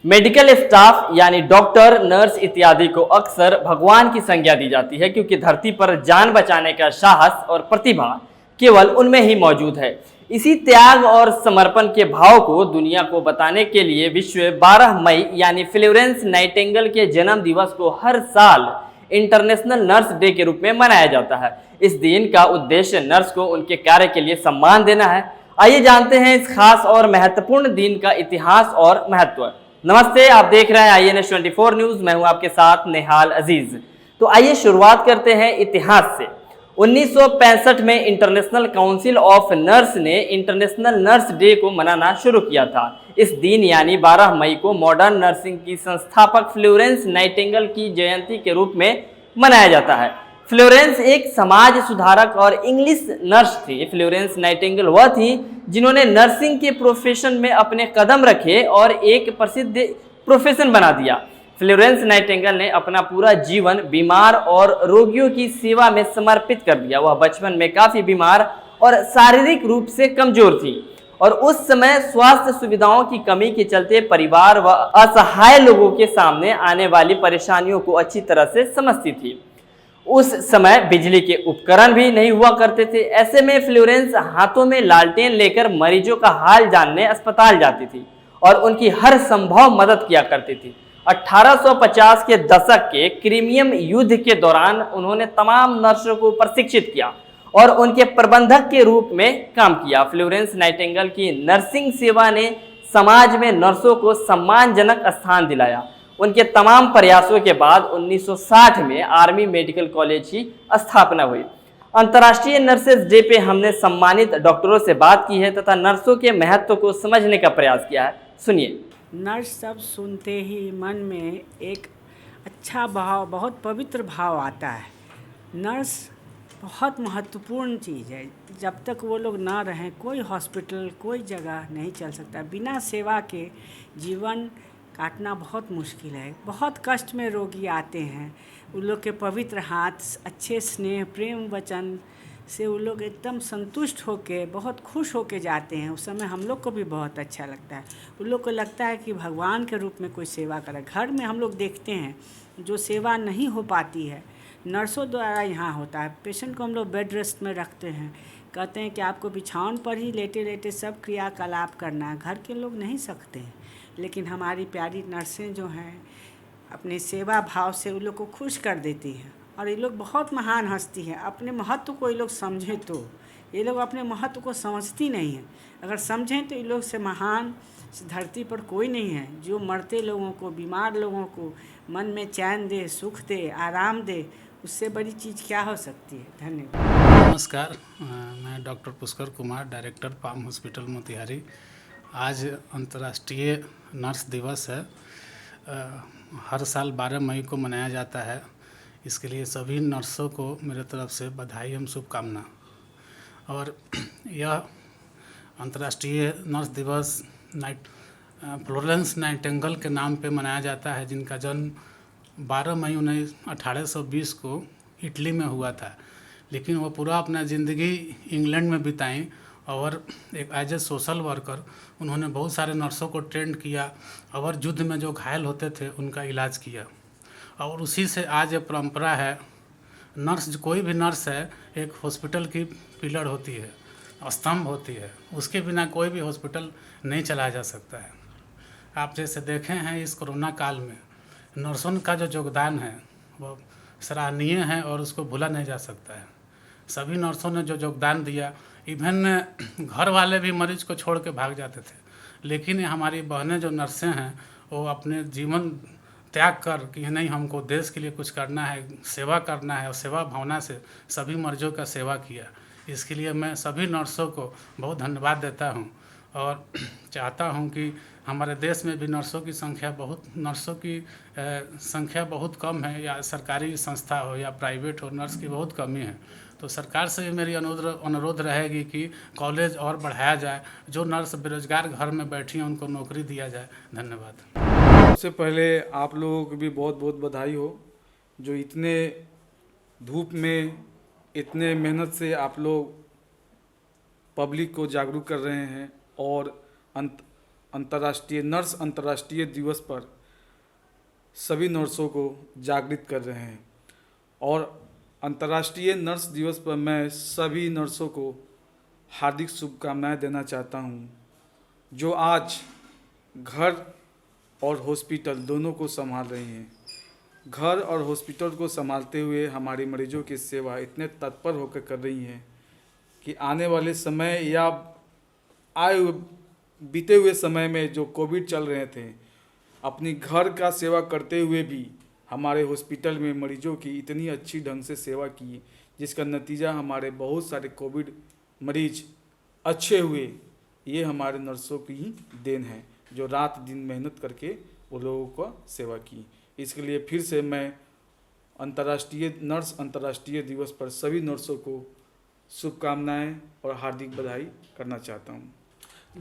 Medical staff यानी doctor, nurse इत्यादि को अक्सर भगवान की संज्ञा दी जाती है, क्योंकि धरती पर जान बचाने का साहस और प्रतिभा केवल उनमें ही मौजूद है। इसी त्याग और समर्पण के भाव को दुनिया को बताने के लिए विश्व 12 मई यानी फ्लोरेंस नाइटिंगेल के जन्म दिवस को हर साल इंटरनेशनल नर्स डे के रूप में मनाया जाता है। इस दिन का उद्देश्य नर्स को उनके कार्य के लिए सम्मान देना है। आइए जानते हैं इस खास और महत्वपूर्ण दिन का इतिहास और महत्व। नमस्ते, आप देख रहे हैं INS 24 न्यूज। मैं हूं आपके साथ निहाल अजीज। तो आइए शुरुआत करते हैं इतिहास से। 1965 में इंटरनेशनल काउंसिल ऑफ नर्स ने इंटरनेशनल नर्स डे को मनाना शुरू किया था। इस दिन यानी 12 मई को मॉडर्न नर्सिंग की संस्थापक फ्लोरेंस नाइटिंगेल की जयंती के रूप में मनाया जाता है। फ्लोरेंस एक समाज सुधारक और इंग्लिश नर्स थी। फ्लोरेंस नाइटिंगेल वह थी जिन्होंने नर्सिंग के प्रोफेशन में अपने कदम रखे और एक प्रसिद्ध प्रोफेशन बना दिया। फ्लोरेंस नाइटिंगेल ने अपना पूरा जीवन बीमार और रोगियों की सेवा में समर्पित कर दिया। वह बचपन में काफी बीमार और शारीरिक रूप से कमजोर थी और उस समय स्वास्थ्य सुविधाओं की कमी के चलते परिवार व असहाय लोगों के सामने आने वाली परेशानियों को अच्छी तरह से समझती थी। उस समय बिजली के उपकरण भी नहीं हुआ करते थे। ऐसे में फ्लोरेंस हाथों में लालटेन लेकर मरीजों का हाल जानने अस्पताल जाती थी और उनकी हर संभव मदद किया करती थी। 1850 के दशक के क्रीमियम युद्ध के दौरान उन्होंने तमाम नर्सों को प्रशिक्षित किया और उनके प्रबंधक के रूप में काम किया। फ्लोरेंस नाइटिंगेल की नर्सिंग सेवा ने समाज में नर्सों को सम्मानजनक स्थान दिलाया। उनके तमाम प्रयासों के बाद 1960 में आर्मी मेडिकल कॉलेज की स्थापना हुई। अंतर्राष्ट्रीय नर्सेज डे पे हमने सम्मानित डॉक्टरों से बात की है तथा नर्सों के महत्व को समझने का प्रयास किया है। सुनिए। नर्स शब्द सुनते ही मन में एक अच्छा भाव, बहुत पवित्र भाव आता है। नर्स बहुत महत्वपूर्ण चीज़ है। जब तक वो लोग ना रहें कोई हॉस्पिटल, कोई जगह नहीं चल सकता। बिना सेवा के जीवन काटना बहुत मुश्किल है। बहुत कष्ट में रोगी आते हैं, उन लोग के पवित्र हाथ, अच्छे स्नेह, प्रेम वचन से वो लोग एकदम संतुष्ट होके, बहुत खुश होके जाते हैं। उस समय हम लोग को भी बहुत अच्छा लगता है। उन लोग को लगता है कि भगवान के रूप में कोई सेवा करे। घर में हम लोग देखते हैं जो सेवा नहीं हो पाती है, नर्सों द्वारा यहाँ होता है। पेशेंट को हम लोग बेड रेस्ट में रखते हैं, कहते हैं कि आपको बिछावन पर ही लेटे लेटे सब क्रियाकलाप करना है। घर के लोग नहीं सकते हैं, लेकिन हमारी प्यारी नर्सें जो हैं अपने सेवा भाव से उन लोग को खुश कर देती हैं। और ये लोग बहुत महान हस्ती हैं। अपने महत्व को ये लोग समझें तो ये लोग अपने महत्व को समझती नहीं हैं। अगर समझें तो ये लोग से महान धरती पर कोई नहीं है, जो मरते लोगों को, बीमार लोगों को मन में चैन दे, सुख दे, आराम दे। उससे बड़ी चीज़ क्या हो सकती है। धन्यवाद। नमस्कार, मैं doctor Pushkar Kumar, director palm hospital Motihari. आज अंतर्राष्ट्रीय नर्स दिवस है। हर साल 12 मई को मनाया जाता है। इसके लिए सभी नर्सों को मेरे तरफ से बधाई एवं शुभकामना। और यह अंतर्राष्ट्रीय नर्स दिवस फ्लोरेंस नाइटिंगेल के नाम पे मनाया जाता है, जिनका जन्म 12 मई 1820 को इटली में हुआ था। लेकिन वो पूरा अपना ज़िंदगी इंग्लैंड में बिताई और एक एज ए सोशल वर्कर उन्होंने बहुत सारे नर्सों को ट्रेंड किया और युद्ध में जो घायल होते थे उनका इलाज किया। और उसी से आज ये परंपरा है। नर्स, कोई भी नर्स है, एक हॉस्पिटल की पिलर होती है, स्तंभ होती है। उसके बिना कोई भी हॉस्पिटल नहीं चलाया जा सकता है। आप जैसे देखे हैं इस कोरोना काल में नर्सों का जो योगदान है वो सराहनीय है और उसको भूला नहीं जा सकता है। सभी नर्सों ने जो योगदान दिया, इवन घर वाले भी मरीज को छोड़ के भाग जाते थे, लेकिन हमारी बहनें जो नर्सें हैं वो अपने जीवन त्याग कर कि नहीं, हमको देश के लिए कुछ करना है, सेवा करना है, और सेवा भावना से सभी मरीजों का सेवा किया। इसके लिए मैं सभी नर्सों को बहुत धन्यवाद देता हूं और चाहता हूं कि हमारे देश में भी नर्सों की संख्या बहुत कम है, या सरकारी संस्था हो या प्राइवेट हो, नर्स की बहुत कमी है। तो सरकार से भी मेरी अनुरोध रहेगी कि कॉलेज और बढ़ाया जाए, जो नर्स बेरोजगार घर में बैठी हैं उनको नौकरी दिया जाए। धन्यवाद। सबसे पहले आप लोगों को भी बहुत बहुत बधाई हो, जो इतने धूप में इतने मेहनत से आप लोग पब्लिक को जागरूक कर रहे हैं और नर्स अंतर्राष्ट्रीय दिवस पर सभी नर्सों को जागृत कर रहे हैं। और अंतर्राष्ट्रीय नर्स दिवस पर मैं सभी नर्सों को हार्दिक शुभकामनाएं देना चाहता हूं, जो आज घर और हॉस्पिटल दोनों को संभाल रही हैं। घर और हॉस्पिटल को संभालते हुए हमारे मरीजों की सेवा इतने तत्पर होकर कर रही हैं कि आने वाले समय या बीते हुए समय में जो कोविड चल रहे थे, अपनी घर का सेवा करते हुए भी हमारे हॉस्पिटल में मरीजों की इतनी अच्छी ढंग से सेवा की, जिसका नतीजा हमारे बहुत सारे कोविड मरीज अच्छे हुए। ये हमारे नर्सों की ही देन है, जो रात दिन मेहनत करके वो लोगों का सेवा की। इसके लिए फिर से मैं अंतर्राष्ट्रीय दिवस पर सभी नर्सों को शुभकामनाएं और हार्दिक बधाई करना चाहता हूँ।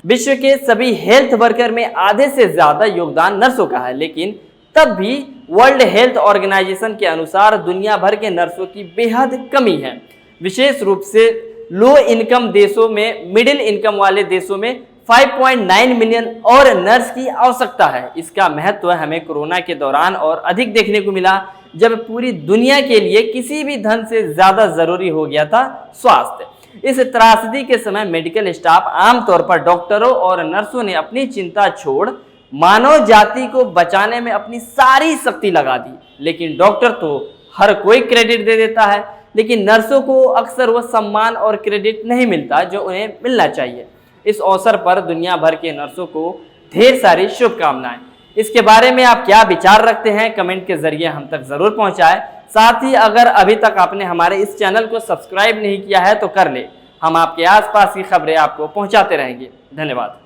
विश्व के सभी हेल्थ वर्कर में आधे से ज्यादा योगदान नर्सों का है, लेकिन तब भी वर्ल्ड हेल्थ ऑर्गेनाइजेशन के अनुसार दुनिया भर के नर्सों की बेहद कमी है। विशेष रूप से लो इनकम देशों में, मिडिल इनकम वाले देशों में 5.9 मिलियन और नर्स की आवश्यकता है। इसका महत्व हमें कोरोना के दौरान और अधिक देखने को मिला, जब पूरी दुनिया के लिए किसी भी धन से ज्यादा जरूरी हो गया था स्वास्थ्य। इस त्रासदी के समय मेडिकल स्टाफ, आमतौर पर डॉक्टरों और नर्सों ने अपनी चिंता छोड़ मानव जाति को बचाने में अपनी सारी शक्ति लगा दी। लेकिन डॉक्टर तो हर कोई क्रेडिट दे देता है, लेकिन नर्सों को अक्सर वह सम्मान और क्रेडिट नहीं मिलता जो उन्हें मिलना चाहिए। इस अवसर पर दुनिया भर के नर्सों को ढेर सारी शुभकामनाएं। इसके बारे में आप क्या विचार रखते हैं, कमेंट के जरिए हम तक जरूर पहुंचाएं। साथ ही अगर अभी तक आपने हमारे इस चैनल को सब्सक्राइब नहीं किया है तो कर ले। हम आपके आसपास की खबरें आपको पहुंचाते रहेंगे। धन्यवाद।